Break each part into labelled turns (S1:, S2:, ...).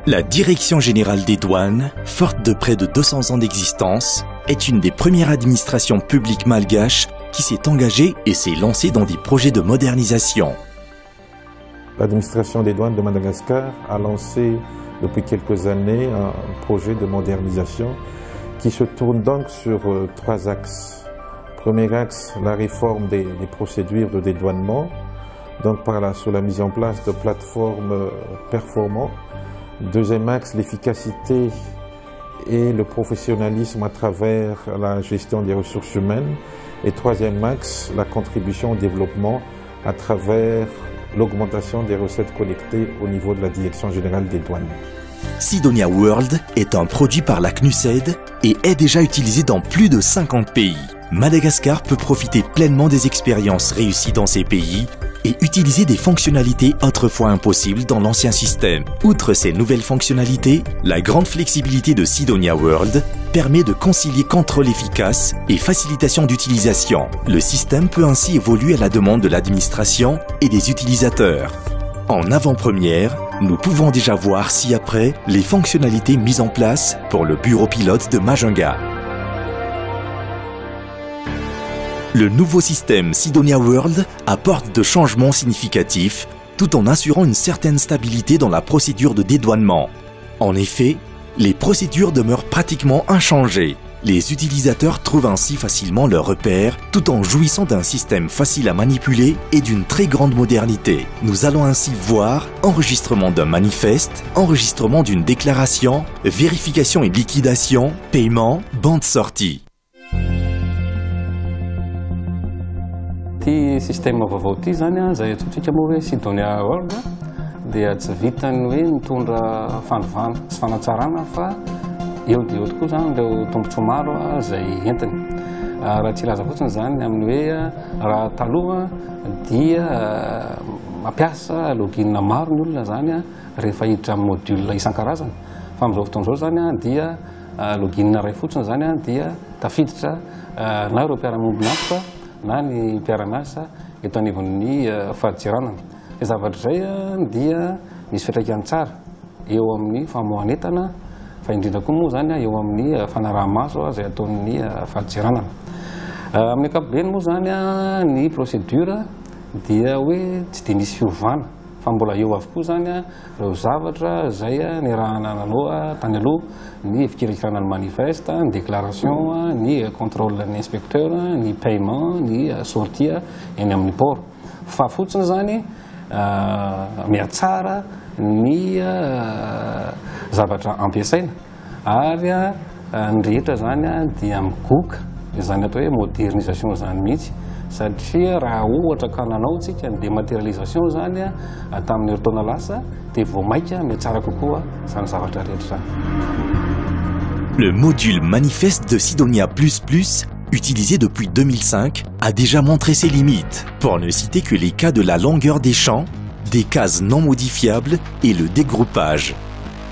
S1: La Direction générale des douanes, forte de près de 200 ans d'existence, est une des premières administrations publiques malgaches qui s'est engagée et s'est lancée dans des projets de modernisation.
S2: L'administration des douanes de Madagascar a lancé depuis quelques années un projet de modernisation qui se tourne donc sur 3 axes. Premier axe, la réforme des procédures de dédouanement, donc sur la mise en place de plateformes performantes. Deuxième axe, l'efficacité et le professionnalisme à travers la gestion des ressources humaines. Et troisième axe, la contribution au développement à travers l'augmentation des recettes collectées au niveau de la Direction générale des douanes.
S1: Cydonia World est un produit par la CNUSED et est déjà utilisé dans plus de 50 pays. Madagascar peut profiter pleinement des expériences réussies dans ces pays et utiliser des fonctionnalités autrefois impossibles dans l'ancien système. Outre ces nouvelles fonctionnalités, la grande flexibilité de Cydonia World permet de concilier contrôle efficace et facilitation d'utilisation. Le système peut ainsi évoluer à la demande de l'administration et des utilisateurs. En avant-première, nous pouvons déjà voir ci-après les fonctionnalités mises en place pour le bureau pilote de Majunga. Le nouveau système Cydonia World apporte de changements significatifs tout en assurant une certaine stabilité dans la procédure de dédouanement. En effet, les procédures demeurent pratiquement inchangées. Les utilisateurs trouvent ainsi facilement leurs repères tout en jouissant d'un système facile à manipuler et d'une très grande modernité. Nous allons ainsi voir enregistrement d'un manifeste, enregistrement d'une déclaration, vérification et liquidation, paiement, bande sortie.
S3: Ty système vaovao ty zany izay atsotsika moa hoe Cydonia World dia tsy vitany hoe mitondra fanovana sy fanatsarana fa eo dia eo tokoa zany ireo tombotsoa maro izay entiny. Raha tsy ilaza fotsiny zany amin'ny hoe raha taloha dia mampiasa login maro ny olona zany rehefa hiditra amin'ny module isan-karazany. Fa amin'izao fotoana izao zany dia login iray fotsiny zany dia tafiditra na ireo mpiara-miombina antoka na ny mpiara-miasa eto anivon'ny fahadiranana. Ny zavatra izay dia misy fiantraikany tsara eo amin'ny famoahana entana fa indrindra koa moa zany eo amin'ny fanaraha-maso izay ataon'ny fahadiranana. Amin'ny ankapobeny moa zany ny procédure dia hoe tsy dia misy fiovana fa mbola eo avokoa zany ireo zavatra izay niarahana nanao tany aloha, ny fikirakirana ny manifeste, ny déclaration, ny contrôle ny inspecteur, ny paiement, ny sortie eny amin'ny port. Fa fotsiny zany mihatsara ny zavatra ampiasaina ary ny rehetra zany dia migoka izany atao hoe modernisation zany mihitsy. Satria raha ohatra ka nanao tsika ny dématérialisation zany tamin'ny herintaona lasa dia vao maika mihatsara kokoa zany zavatra rehetra zany.
S1: Le module manifeste de Cydonia++, utilisé depuis 2005, a déjà montré ses limites, pour ne citer que les cas de la longueur des champs, des cases non modifiables et le dégroupage.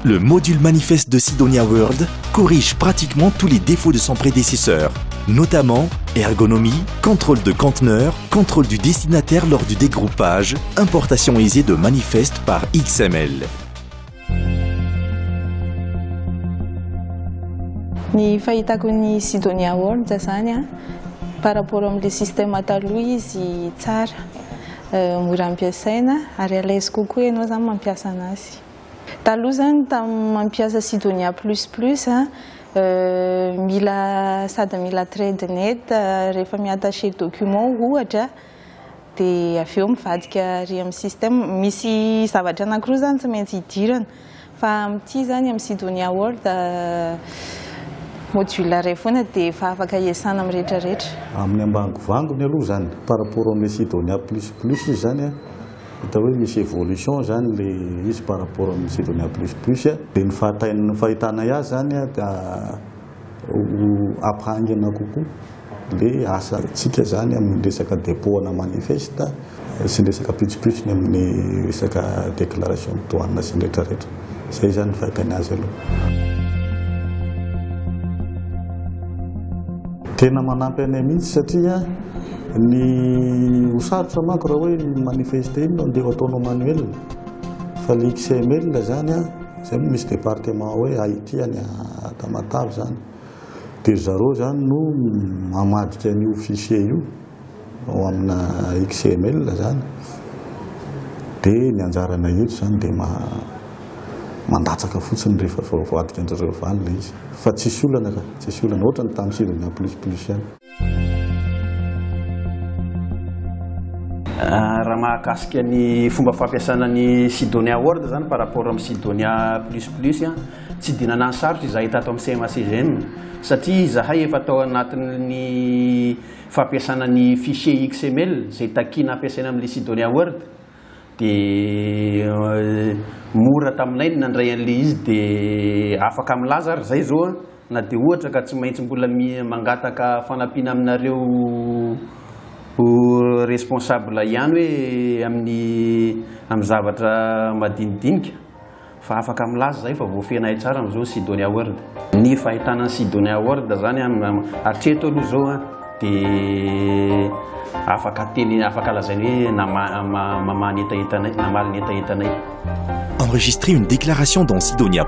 S1: Le module manifeste de Cydonia World corrige pratiquement tous les défauts de son prédécesseur, notamment ergonomie, contrôle de conteneur, contrôle du destinataire lors du dégroupage, importation aisée de manifestes par XML.
S4: Ny fahitako ny Cydonia World zany par rapport am'le système taloha izy tsara, mora ampiasaina ary alaise kokoa ianao zany mampiasa anazy. Taloha zany mampiasa Cydonia++, sady mila trade net rehefa miattaché document ohatra dia avy eo mivadika ary amin'ny système misy zavatra anankiroa zany tsy maintsy hidirana fa amin'ity zany amin'ny Cydonia World module iray foana dia efa afaka hiasana amin'ny rehetrarehetra.
S5: Amin'ny ambangovangony aloha zany par rapport amin'ny Cydonia++ izy zany hita hoe misy évolution zany le izy par rapport amin'ny Cydonia++. Dia ny fahitana azy zany ampahangana kokoa le asantsika zany amin'ny resaka dépôt-na manifeste sy ny resaka pitsopitrony amin'ny resaka déclaration de douane sy ny rehetrarehetra. Izay zany ny fahitana azy aloha. Tena manampy anay mihitsy satria ny sarotra manko raha hoe manifeste iny no andeha ataonao manuel fa le XML zany zay misy département hoe Haïti any Tamatave zany dia zareo zany no mamadika an'io fichier io ao amina XML zany dia ny anjarana eto zany dia mandatsaka fotsiny rehefa voadika anjareo valy le izy fa tsisy olana ka tsisy olana ohatra ny tamin'ny Sidonia plus ihany.
S6: Raha mahakasika ny fomba fampiasana ny Sidonia Word zany par rapport amin'ny Sidonia plus tsy dinana sarotra izahay tato amin'ny CMA-CGM satria izahay efa tao anatin'ny fampiasana ny fichier XML zay takina ampiasaina amin'ny Sidonia Word dia mora taminay nandray an'le izy dia afaka milaza ary zay zao na dia ohatra ka tsy maintsy mbola mangataka fanampiana aminareo responsable ihany hoe amin'ny zavatra madinidinika fa afaka milaza zay fa voafenay tsara amin'izao Sidonia Word. Ny fahitana ny Sidonia Word zany hatreto aloha zao dia afaka teny afaka lazainy hoe namaly etaetanay.
S1: Enregistrer une déclaration dans Sidonia++,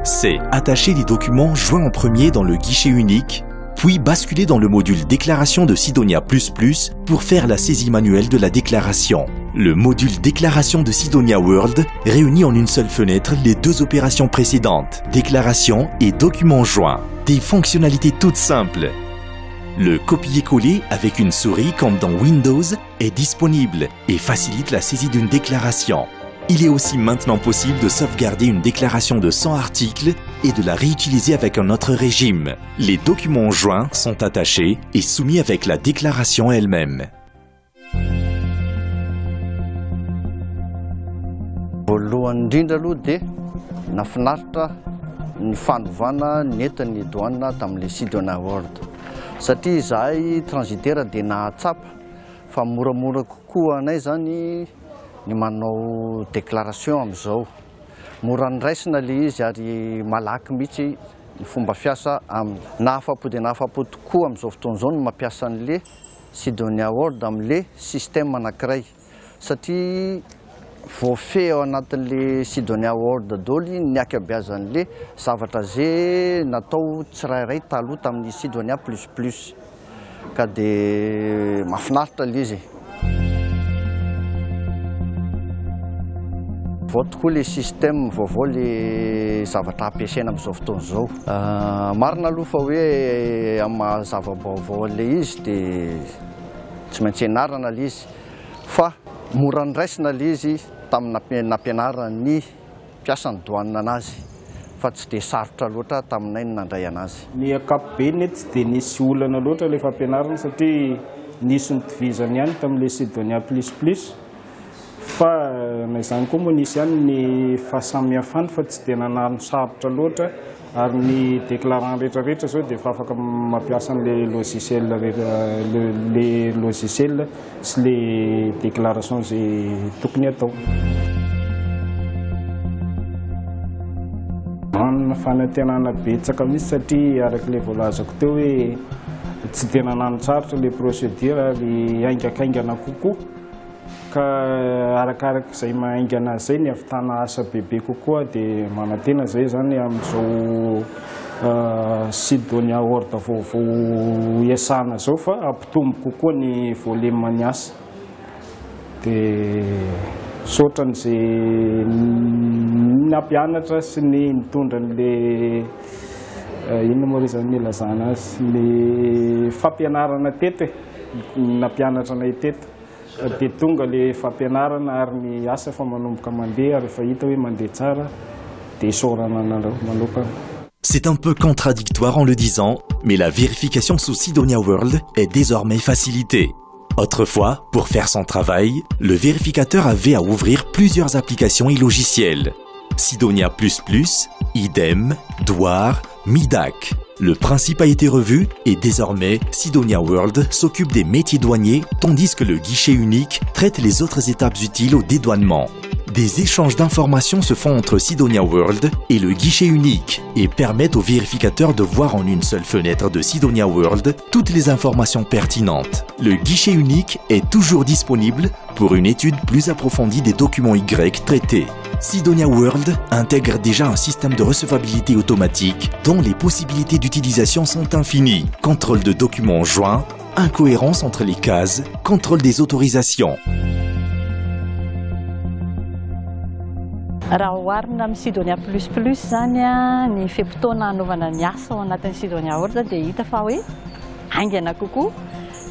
S1: c'est attacher les documents joints en premier dans le guichet unique, puis basculer dans le module déclaration de Sidonia++ pour faire la saisie manuelle de la déclaration. Le module déclaration de Sidonia World réunit en une seule fenêtre les deux opérations précédentes, déclaration et documents joints. Des fonctionnalités toutes simples. Le copier-coller avec une souris comme dans Windows est disponible et facilite la saisie d'une déclaration. Il est aussi maintenant possible de sauvegarder une déclaration de 100 articles et de la réutiliser avec un autre régime. Les documents joints sont attachés et soumis avec la déclaration elle-même.
S7: Voalohany indrindra aloha dia nafinaritra ny fanovana ny entan'ny douane tamin'ilay Sidonia Word satria izahay transitaire dia nahatsapa fa moramora kokoa anay zany ny manao déclaration amin'izao. Mora niraisina le izy ary malaky mihitsy ny fomba fiasa nahafapo dia nahafapo tokoa amin'izao fotoan'izao no mampiasa an'le Sidonia Word amin'le système anankiray satria voafehy ao anatin'le Sidonia Word daholo ny akabeazan'le zavatra zay natao tsirairay taloha tamin'ny Sidonia++. Ka dia mahafinaritra le izy. Vao tokoa le système vaovao le zavatra ampiasaina amin'izao fotoan'izao. Marina aloha fa hoe amin'ny zava-baovao le izy dia tsy maintsy ianarana le izy fa mora niraisina le izy tamin'ny nampianarany mpiasa ny douane anazy fa tsy dia sarotra loatra taminay ny nandray anazy.
S8: Ny ankapobeny tsy dia nisy olana loatra rehefa ampianarana satria nisy nitovizany ihany tamin'ilay Sidonia++. Fa izany koa moa nisy ihany ny fahasamihafany fa tsy dia nanano sarotra loatra ary ny déclarant rehetrarehetra zao dia efa afaka mampiasa an'ilay logiciel le logiciel sy le déclaration zay tokony atao. Manana fanantenana betsaka mihitsy satria araka le voalazako teo hoe tsy dia nanano sarotra le procédure ary aingakaingana kokoa ka arakaraka izay mahaingana zay ny ahavitana asa bebe kokoa dia manantena zay zany amin'izao Sidonia Word vaovao iasana zao fa ampitombo kokoa ny volume ny asa dia sotra n'izay nampianatra sy ny nitondra n'le inona moa izany ny ilazana azy ny fampianarana teto nampianatra anay teto dia tonga le fampianarana ary ny asa fa manomboka mandeha ary efa hita hoe mandeha tsara dia isaorana manokana.
S1: C'est un peu contradictoire en le disant, mais la vérification sous Sidonia World est désormais facilitée. Autrefois, pour faire son travail, le vérificateur avait à ouvrir plusieurs applications et logiciels. Sidonia++, idem, Douar, Midac. Le principe a été revu et désormais, Sidonia World s'occupe des métiers douaniers tandis que le guichet unique traite les autres étapes utiles au dédouanement. Des échanges d'informations se font entre Sidonia World et le guichet unique et permettent aux vérificateurs de voir en une seule fenêtre de Sidonia World toutes les informations pertinentes. Le guichet unique est toujours disponible pour une étude plus approfondie des documents Y traités. Sidonia World intègre déjà un système de recevabilité automatique dont les possibilités d'utilisation sont infinies. Contrôle de documents joints, incohérence entre les cases, contrôle des autorisations.
S9: Raha oharina amin'ny Sidonia plus plus zany ny fempotoana anaovana ny asa ao anatin'ny Sidonia World dia hita fa hoe aingana kokoa.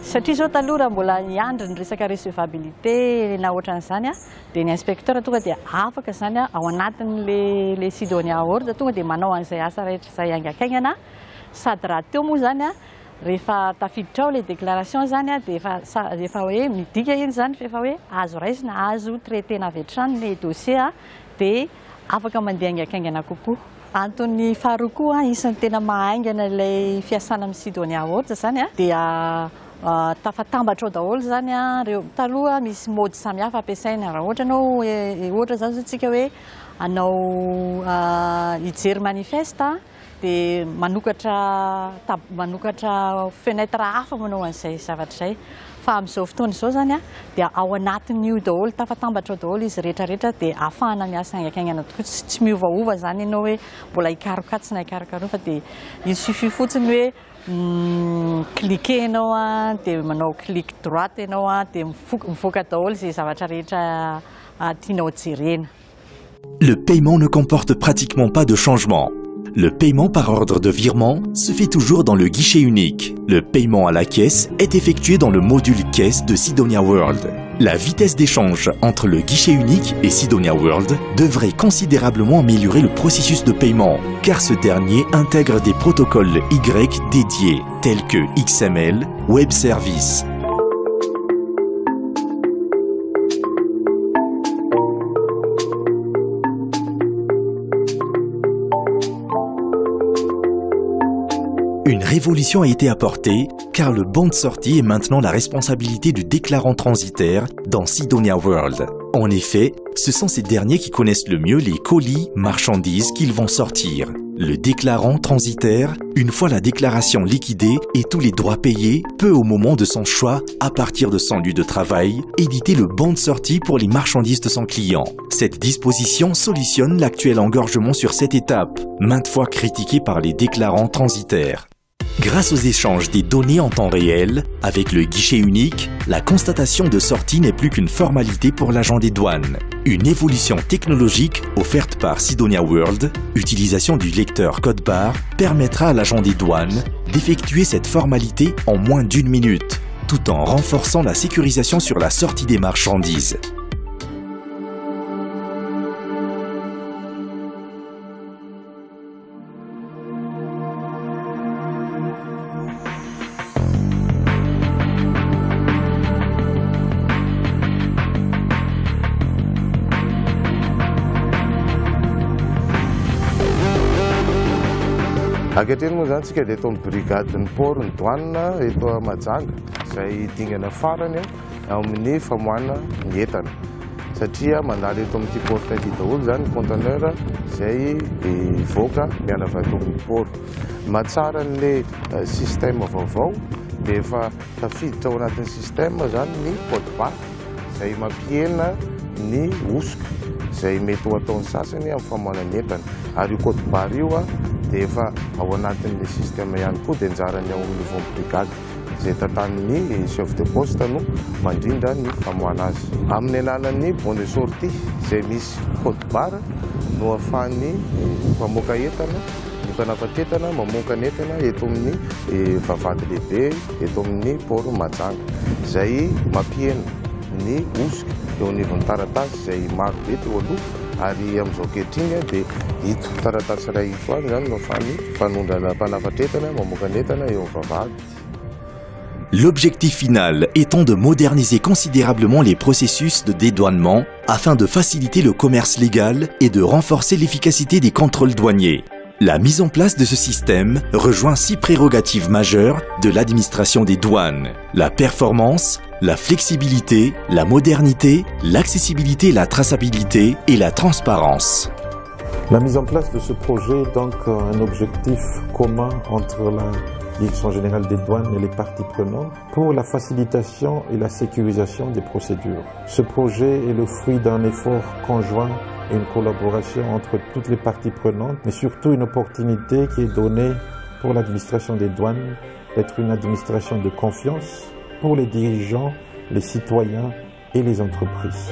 S9: Satria zao taloha raha mbola hiandry ny resaka recevabilité na ohatran'izany dia ny inspecteur tonga dia afaka zany ao anatin'le Sidonia World tonga dia manao an'izay asa rehetra izay aingakaingana sady raha teo moa zany rehefa tafiditra ao ilay déclaration zany dia efa hoe midika iny zany fa efa hoe azo raisina azo traitena avy hatrany ilay dossier dia afaka mandeha aingakaingana kokoa. Antony faharoa koa isan'ny tena mahaingana ilay fiasana amin'ny Sidonia World zany dia tafatambatra ao daholo zany reo taloha misy mody samihafa ampiasaina raha ohatra anao ohatra zany zao tsika hoe anao hijery manifeste dia manokatra fenêtre hafa manao an'izay zavatra izay. Fa amin'izao fotoana izao zany dia ao anatin'io daholo tafatambatra ao daholo izy rehetrarehetra dia ahafahana miasa aingakaingana tokoa tsy miovaova zany ianao hoe mbola hikarokatsina hikarokaroa fa dia il suffit fotsiny hoe cliquer ianao dia manao clic droite ianao dia mivoaka daholo izay zavatra rehetra tianao jerena.
S1: Le paiement ne comporte pratiquement pas de changement. Le paiement par ordre de virement se fait toujours dans le guichet unique. Le paiement à la caisse est effectué dans le module caisse de Sidonia World. La vitesse d'échange entre le guichet unique et Sidonia World devrait considérablement améliorer le processus de paiement, car ce dernier intègre des protocoles Y dédiés, tels que XML, Web Service. Une révolution a été apportée car le bon de sortie est maintenant la responsabilité du déclarant transitaire dans Sidonia World. En effet, ce sont ces derniers qui connaissent le mieux les colis, marchandises qu'ils vont sortir. Le déclarant transitaire, une fois la déclaration liquidée et tous les droits payés, peut au moment de son choix, à partir de son lieu de travail, éditer le bon de sortie pour les marchandises de son client. Cette disposition solutionne l'actuel engorgement sur cette étape, maintes fois critiquée par les déclarants transitaires. Grâce aux échanges des données en temps réel, avec le guichet unique, la constatation de sortie n'est plus qu'une formalité pour l'agent des douanes. Une évolution technologique offerte par Sidonia World, utilisation du lecteur code-barre, permettra à l'agent des douanes d'effectuer cette formalité en moins d'1 minute, tout en renforçant la sécurisation sur la sortie des marchandises.
S2: Ankehitriny moa zany tsika dia eto amin'ny brigadiny port ny douane eto Mahajanga izay dingana farany amin'ny famoahana ny entana satria mandalo eto amin'ity porte ity daholo zany conteneur izay voaka mianavy ato amin'ny port. Mahatsara n'ilay système vaovao dia efa tafiditra ao anatin'ny système zany ny code barre izay mampihena ny osoka izay mety ho ataon'ny sasany amin'ny famoahana ny entana ary io code barre io dia efa ao anatin'ilay système ihany koa dia anjarany ao niveau brigade izay tantanin'ny chef de poste no mandrindra ny famoahana azy. Amin'ny alalan'ny bon de sortie izay misy code barre no ahafahany mamoaka entana, ny mpanafatra mamoaka ny entana eto amin'ny vavahady lehibe eto amin'ny port Mahajanga izay mampihena ny osoka eo anivon'ny taratasy izay maro be teo aloha ary amin'izao ankehitriny dia ito taratasy iray ito any zany no ahafahany mpanondrana mpanafatra entana mamoaka ny entana eo amin'ny vavahady.
S1: L'objectif final étant de moderniser considérablement les processus de dédouanement afin de faciliter le commerce légal et de renforcer l'efficacité des contrôles douaniers. La mise en place de ce système rejoint 6 prérogatives majeures de l'administration des douanes: la performance, la flexibilité, la modernité, l'accessibilité, la traçabilité et la transparence.
S2: La mise en place de ce projet est donc un objectif commun entre la Direction générale des douanes et les parties prenantes pour la facilitation et la sécurisation des procédures. Ce projet est le fruit d'un effort conjoint et une collaboration entre toutes les parties prenantes, mais surtout une opportunité qui est donnée pour l'administration des douanes d'être une administration de confiance pour les dirigeants, les citoyens et les entreprises.